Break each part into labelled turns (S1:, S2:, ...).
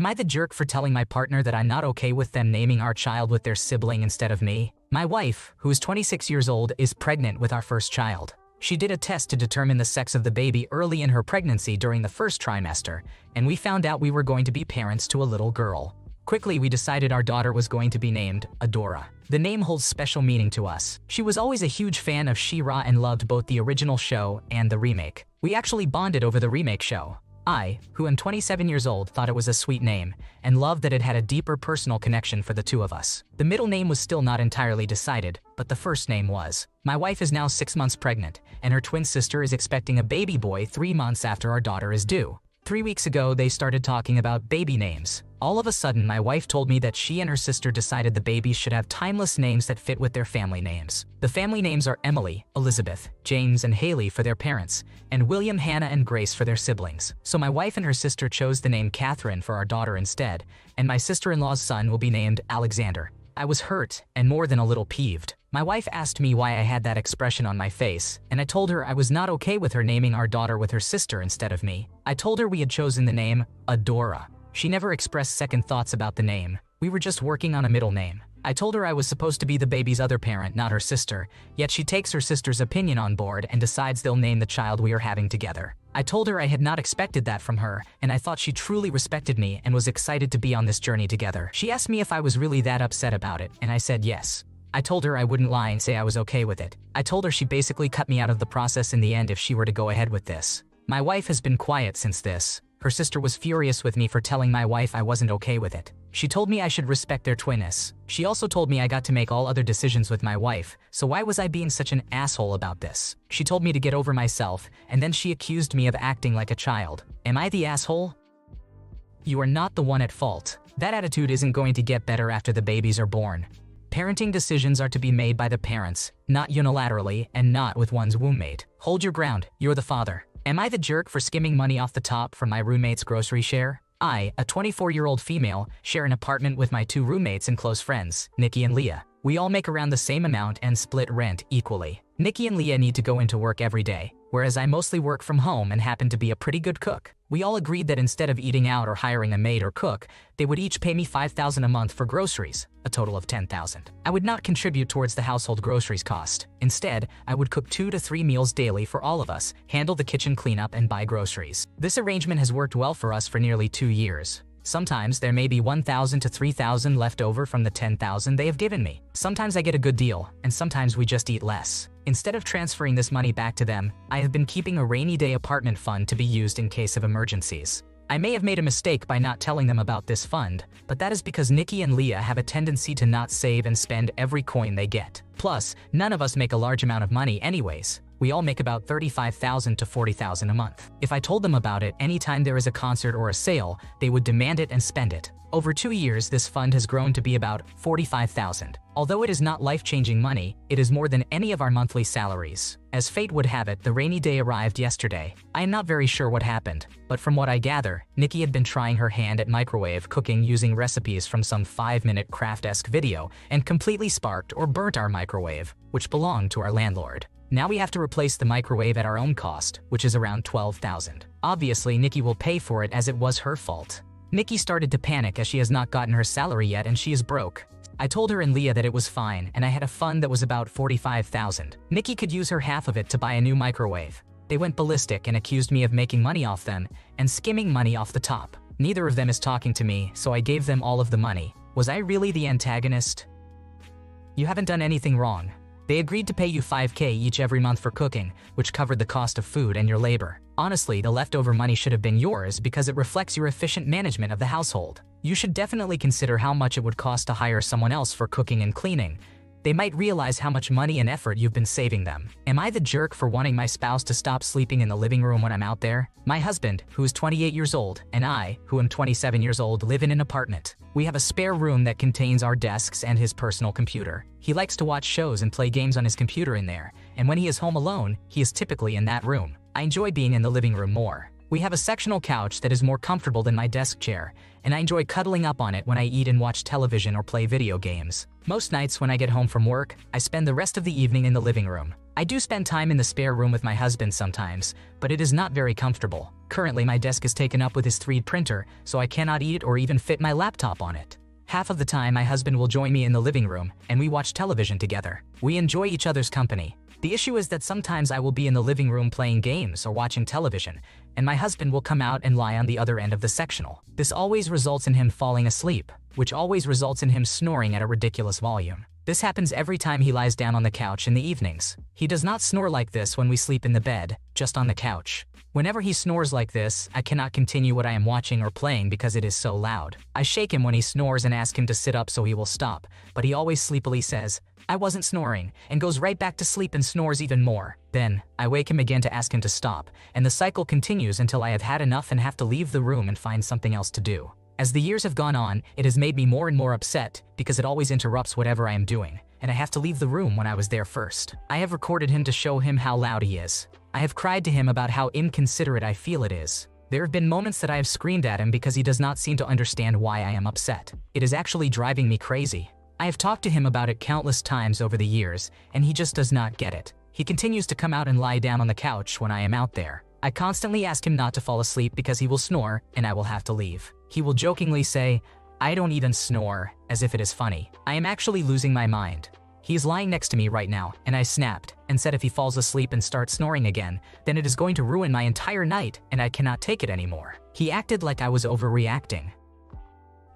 S1: Am I the jerk for telling my partner that I'm not okay with them naming our child with their sibling instead of me? My wife, who is 26 years old, is pregnant with our first child. She did a test to determine the sex of the baby early in her pregnancy during the first trimester, and we found out we were going to be parents to a little girl. Quickly, we decided our daughter was going to be named Adora. The name holds special meaning to us. She was always a huge fan of She-Ra and loved both the original show and the remake. We actually bonded over the remake show. I, who am 27 years old, thought it was a sweet name and loved that it had a deeper personal connection for the two of us. The middle name was still not entirely decided, but the first name was. My wife is now 6 months pregnant, and her twin sister is expecting a baby boy 3 months after our daughter is due. 3 weeks ago, they started talking about baby names. All of a sudden, my wife told me that she and her sister decided the babies should have timeless names that fit with their family names. The family names are Emily, Elizabeth, James, and Haley for their parents, and William, Hannah, and Grace for their siblings. So my wife and her sister chose the name Catherine for our daughter instead, and my sister-in-law's son will be named Alexander. I was hurt and more than a little peeved. My wife asked me why I had that expression on my face, and I told her I was not okay with her naming our daughter with her sister instead of me. I told her we had chosen the name Adora. She never expressed second thoughts about the name. We were just working on a middle name. I told her I was supposed to be the baby's other parent, not her sister, yet she takes her sister's opinion on board and decides they'll name the child we are having together. I told her I had not expected that from her, and I thought she truly respected me and was excited to be on this journey together. She asked me if I was really that upset about it, and I said yes. I told her I wouldn't lie and say I was okay with it. I told her she basically cut me out of the process in the end if she were to go ahead with this. My wife has been quiet since this. Her sister was furious with me for telling my wife I wasn't okay with it. She told me I should respect their twinness. She also told me I got to make all other decisions with my wife, so why was I being such an asshole about this? She told me to get over myself, and then she accused me of acting like a child. Am I the asshole? You are not the one at fault. That attitude isn't going to get better after the babies are born. Parenting decisions are to be made by the parents, not unilaterally and not with one's womb mate. Hold your ground, you're the father. Am I the jerk for skimming money off the top from my roommate's grocery share? I, a 24-year-old female, share an apartment with my 2 roommates and close friends, Nikki and Leah. We all make around the same amount and split rent equally. Nikki and Leah need to go into work every day, whereas I mostly work from home and happen to be a pretty good cook. We all agreed that instead of eating out or hiring a maid or cook, they would each pay me $5,000 a month for groceries, a total of $10,000. I would not contribute towards the household groceries cost. Instead, I would cook 2 to 3 meals daily for all of us, handle the kitchen cleanup, and buy groceries. This arrangement has worked well for us for nearly 2 years. Sometimes there may be $1,000 to $3,000 left over from the $10,000 they have given me. Sometimes I get a good deal, and sometimes we just eat less. Instead of transferring this money back to them, I have been keeping a rainy day apartment fund to be used in case of emergencies. I may have made a mistake by not telling them about this fund, but that is because Nikki and Leah have a tendency to not save and spend every coin they get. Plus, none of us make a large amount of money anyways. We all make about $35,000 to $40,000 a month. If I told them about it anytime there is a concert or a sale, they would demand it and spend it. Over 2 years, this fund has grown to be about $45,000. Although it is not life-changing money, it is more than any of our monthly salaries. As fate would have it, the rainy day arrived yesterday. I am not very sure what happened, but from what I gather, Nikki had been trying her hand at microwave cooking using recipes from some 5-minute craft-esque video and completely sparked or burnt our microwave, which belonged to our landlord. Now we have to replace the microwave at our own cost, which is around $12,000. Obviously, Nikki will pay for it as it was her fault. Nikki started to panic as she has not gotten her salary yet and she is broke. I told her and Leah that it was fine and I had a fund that was about $45,000. Nikki could use her half of it to buy a new microwave. They went ballistic and accused me of making money off them and skimming money off the top. Neither of them is talking to me, so I gave them all of the money. Was I really the antagonist? You haven't done anything wrong. They agreed to pay you $5,000 each every month for cooking, which covered the cost of food and your labor. Honestly, the leftover money should have been yours because it reflects your efficient management of the household. You should definitely consider how much it would cost to hire someone else for cooking and cleaning. They might realize how much money and effort you've been saving them. Am I the jerk for wanting my spouse to stop sleeping in the living room when I'm out there? My husband, who is 28 years old, and I, who am 27 years old, live in an apartment. We have a spare room that contains our desks and his personal computer. He likes to watch shows and play games on his computer in there, and when he is home alone, he is typically in that room. I enjoy being in the living room more. We have a sectional couch that is more comfortable than my desk chair, and I enjoy cuddling up on it when I eat and watch television or play video games. Most nights when I get home from work, I spend the rest of the evening in the living room. I do spend time in the spare room with my husband sometimes, but it is not very comfortable. Currently, my desk is taken up with his 3D printer, so I cannot eat or even fit my laptop on it. Half of the time, my husband will join me in the living room, and we watch television together. We enjoy each other's company. The issue is that sometimes I will be in the living room playing games or watching television, and my husband will come out and lie on the other end of the sectional. This always results in him falling asleep, which always results in him snoring at a ridiculous volume. This happens every time he lies down on the couch in the evenings. He does not snore like this when we sleep in the bed, just on the couch. Whenever he snores like this, I cannot continue what I am watching or playing because it is so loud. I shake him when he snores and ask him to sit up so he will stop, but he always sleepily says, "I wasn't snoring," and goes right back to sleep and snores even more. Then, I wake him again to ask him to stop, and the cycle continues until I have had enough and have to leave the room and find something else to do. As the years have gone on, it has made me more and more upset because it always interrupts whatever I am doing, and I have to leave the room when I was there first. I have recorded him to show him how loud he is. I have cried to him about how inconsiderate I feel it is. There have been moments that I have screamed at him because he does not seem to understand why I am upset. It is actually driving me crazy. I have talked to him about it countless times over the years, and he just does not get it. He continues to come out and lie down on the couch when I am out there. I constantly ask him not to fall asleep because he will snore, and I will have to leave. He will jokingly say, "I don't even snore," as if it is funny. I am actually losing my mind. He is lying next to me right now, and I snapped and said if he falls asleep and starts snoring again, then it is going to ruin my entire night and I cannot take it anymore. He acted like I was overreacting.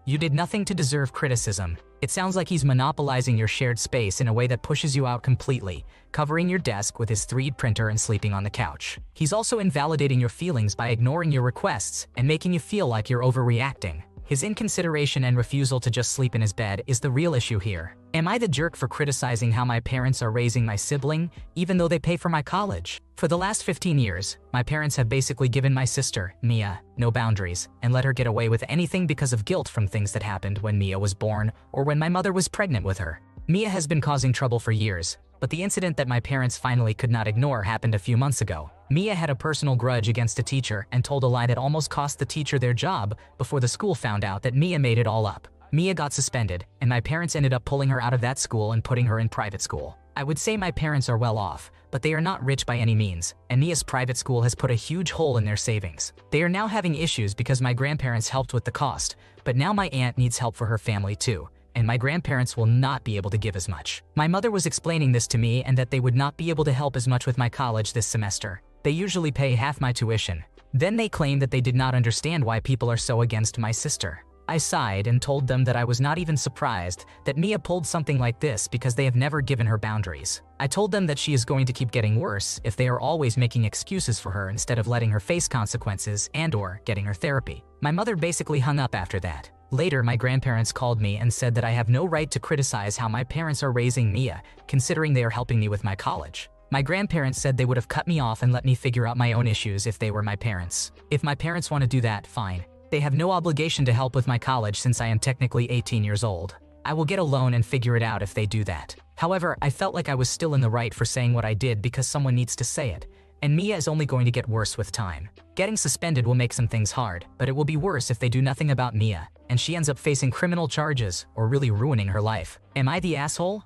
S1: You did nothing to deserve criticism. It sounds like he's monopolizing your shared space in a way that pushes you out completely, covering your desk with his 3D printer and sleeping on the couch. He's also invalidating your feelings by ignoring your requests and making you feel like you're overreacting. His inconsideration and refusal to just sleep in his bed is the real issue here. Am I the jerk for criticizing how my parents are raising my sibling, even though they pay for my college? For the last 15 years, my parents have basically given my sister, Mia, no boundaries, and let her get away with anything because of guilt from things that happened when Mia was born or when my mother was pregnant with her. Mia has been causing trouble for years, but the incident that my parents finally could not ignore happened a few months ago. Mia had a personal grudge against a teacher and told a lie that almost cost the teacher their job before the school found out that Mia made it all up. Mia got suspended, and my parents ended up pulling her out of that school and putting her in private school. I would say my parents are well off, but they are not rich by any means, and Mia's private school has put a huge hole in their savings. They are now having issues because my grandparents helped with the cost, but now my aunt needs help for her family too, and my grandparents will not be able to give as much. My mother was explaining this to me and that they would not be able to help as much with my college this semester. They usually pay half my tuition. Then they claimed that they did not understand why people are so against my sister. I sighed and told them that I was not even surprised that Mia pulled something like this because they have never given her boundaries. I told them that she is going to keep getting worse if they are always making excuses for her instead of letting her face consequences and/or getting her therapy. My mother basically hung up after that. Later, my grandparents called me and said that I have no right to criticize how my parents are raising Mia, considering they are helping me with my college. My grandparents said they would have cut me off and let me figure out my own issues if they were my parents. If my parents want to do that, fine. They have no obligation to help with my college since I am technically 18 years old. I will get a loan and figure it out if they do that. However, I felt like I was still in the right for saying what I did because someone needs to say it, and Mia is only going to get worse with time. Getting suspended will make some things hard, but it will be worse if they do nothing about Mia, and she ends up facing criminal charges or really ruining her life. Am I the asshole?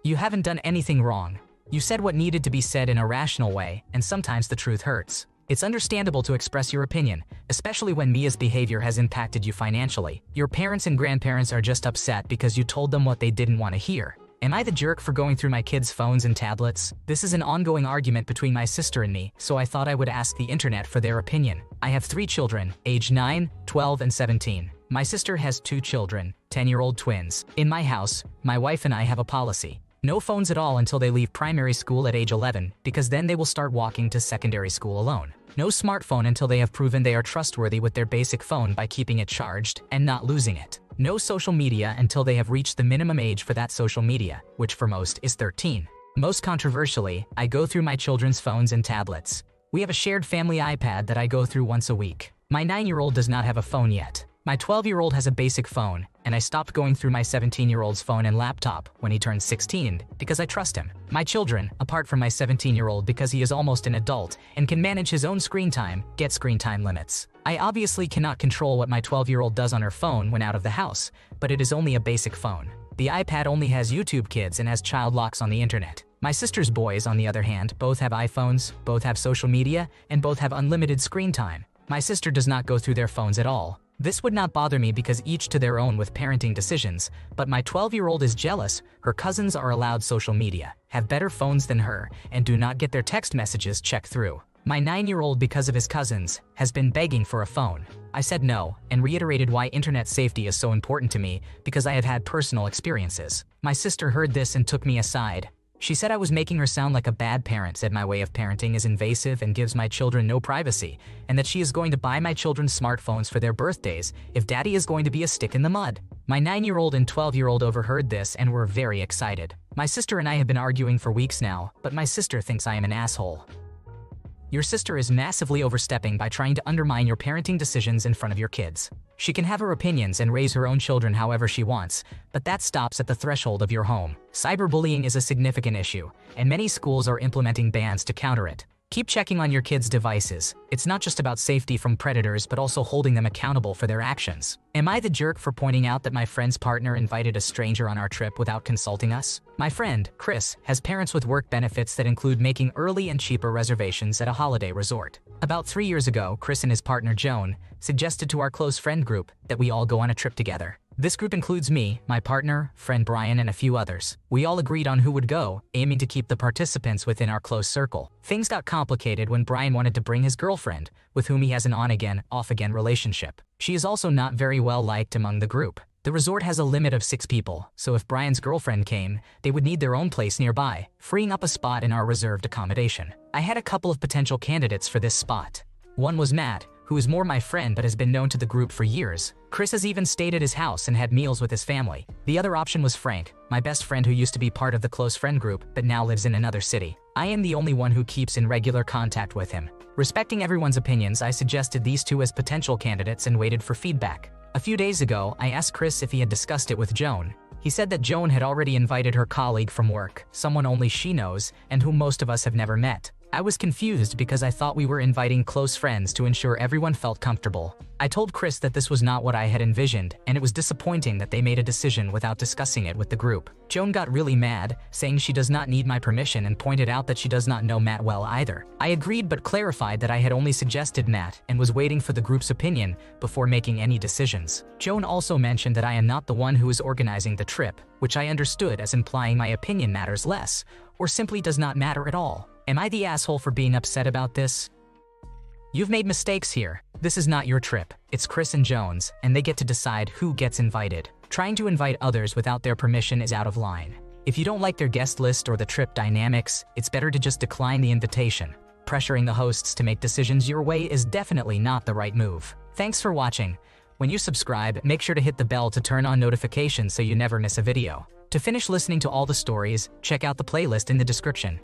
S1: You haven't done anything wrong. You said what needed to be said in a rational way, and sometimes the truth hurts. It's understandable to express your opinion, especially when Mia's behavior has impacted you financially. Your parents and grandparents are just upset because you told them what they didn't want to hear. Am I the jerk for going through my kids' phones and tablets? This is an ongoing argument between my sister and me, so I thought I would ask the internet for their opinion. I have 3 children, aged 9, 12, and 17. My sister has 2 children, 10-year-old twins. In my house, my wife and I have a policy. No phones at all until they leave primary school at age 11, because then they will start walking to secondary school alone. No smartphone until they have proven they are trustworthy with their basic phone by keeping it charged and not losing it. No social media until they have reached the minimum age for that social media, which for most is 13. Most controversially, I go through my children's phones and tablets. We have a shared family iPad that I go through once a week. My 9-year-old does not have a phone yet. My 12-year-old has a basic phone, and I stopped going through my 17-year-old's phone and laptop when he turned 16 because I trust him. My children, apart from my 17-year-old because he is almost an adult and can manage his own screen time, get screen time limits. I obviously cannot control what my 12-year-old does on her phone when out of the house, but it is only a basic phone. The iPad only has YouTube Kids and has child locks on the internet. My sister's boys, on the other hand, both have iPhones, both have social media, and both have unlimited screen time. My sister does not go through their phones at all. This would not bother me because each to their own with parenting decisions, but my 12-year-old is jealous. Her cousins are allowed social media, have better phones than her, and do not get their text messages checked through. My 9-year-old, because of his cousins, has been begging for a phone. I said no, and reiterated why internet safety is so important to me because I have had personal experiences. My sister heard this and took me aside. She said I was making her sound like a bad parent, said my way of parenting is invasive and gives my children no privacy, and that she is going to buy my children smartphones for their birthdays if daddy is going to be a stick in the mud. My 9-year-old and 12-year-old overheard this and were very excited. My sister and I have been arguing for weeks now, but my sister thinks I am an asshole. Your sister is massively overstepping by trying to undermine your parenting decisions in front of your kids. She can have her opinions and raise her own children however she wants, but that stops at the threshold of your home. Cyberbullying is a significant issue, and many schools are implementing bans to counter it. Keep checking on your kids' devices. It's not just about safety from predators, but also holding them accountable for their actions. Am I the jerk for pointing out that my friend's partner invited a stranger on our trip without consulting us? My friend, Chris, has parents with work benefits that include making early and cheaper reservations at a holiday resort. About 3 years ago, Chris and his partner Joan suggested to our close friend group that we all go on a trip together. This group includes me, my partner, friend Brian, and a few others. We all agreed on who would go, aiming to keep the participants within our close circle. Things got complicated when Brian wanted to bring his girlfriend, with whom he has an on-again, off-again relationship. She is also not very well liked among the group. The resort has a limit of 6 people, so if Brian's girlfriend came, they would need their own place nearby, freeing up a spot in our reserved accommodation. I had a couple of potential candidates for this spot. One was Matt, who is more my friend but has been known to the group for years. Chris has even stayed at his house and had meals with his family. The other option was Frank, my best friend who used to be part of the close friend group but now lives in another city. I am the only one who keeps in regular contact with him. Respecting everyone's opinions, I suggested these two as potential candidates and waited for feedback. A few days ago, I asked Chris if he had discussed it with Joan. He said that Joan had already invited her colleague from work, someone only she knows and whom most of us have never met. I was confused because I thought we were inviting close friends to ensure everyone felt comfortable. I told Chris that this was not what I had envisioned, and it was disappointing that they made a decision without discussing it with the group. Joan got really mad, saying she does not need my permission and pointed out that she does not know Matt well either. I agreed but clarified that I had only suggested Matt and was waiting for the group's opinion before making any decisions. Joan also mentioned that I am not the one who is organizing the trip, which I understood as implying my opinion matters less, or simply does not matter at all. Am I the asshole for being upset about this? You've made mistakes here. This is not your trip. It's Chris and Joan's, and they get to decide who gets invited. Trying to invite others without their permission is out of line. If you don't like their guest list or the trip dynamics, it's better to just decline the invitation. Pressuring the hosts to make decisions your way is definitely not the right move. Thanks for watching. When you subscribe, make sure to hit the bell to turn on notifications so you never miss a video. To finish listening to all the stories, check out the playlist in the description.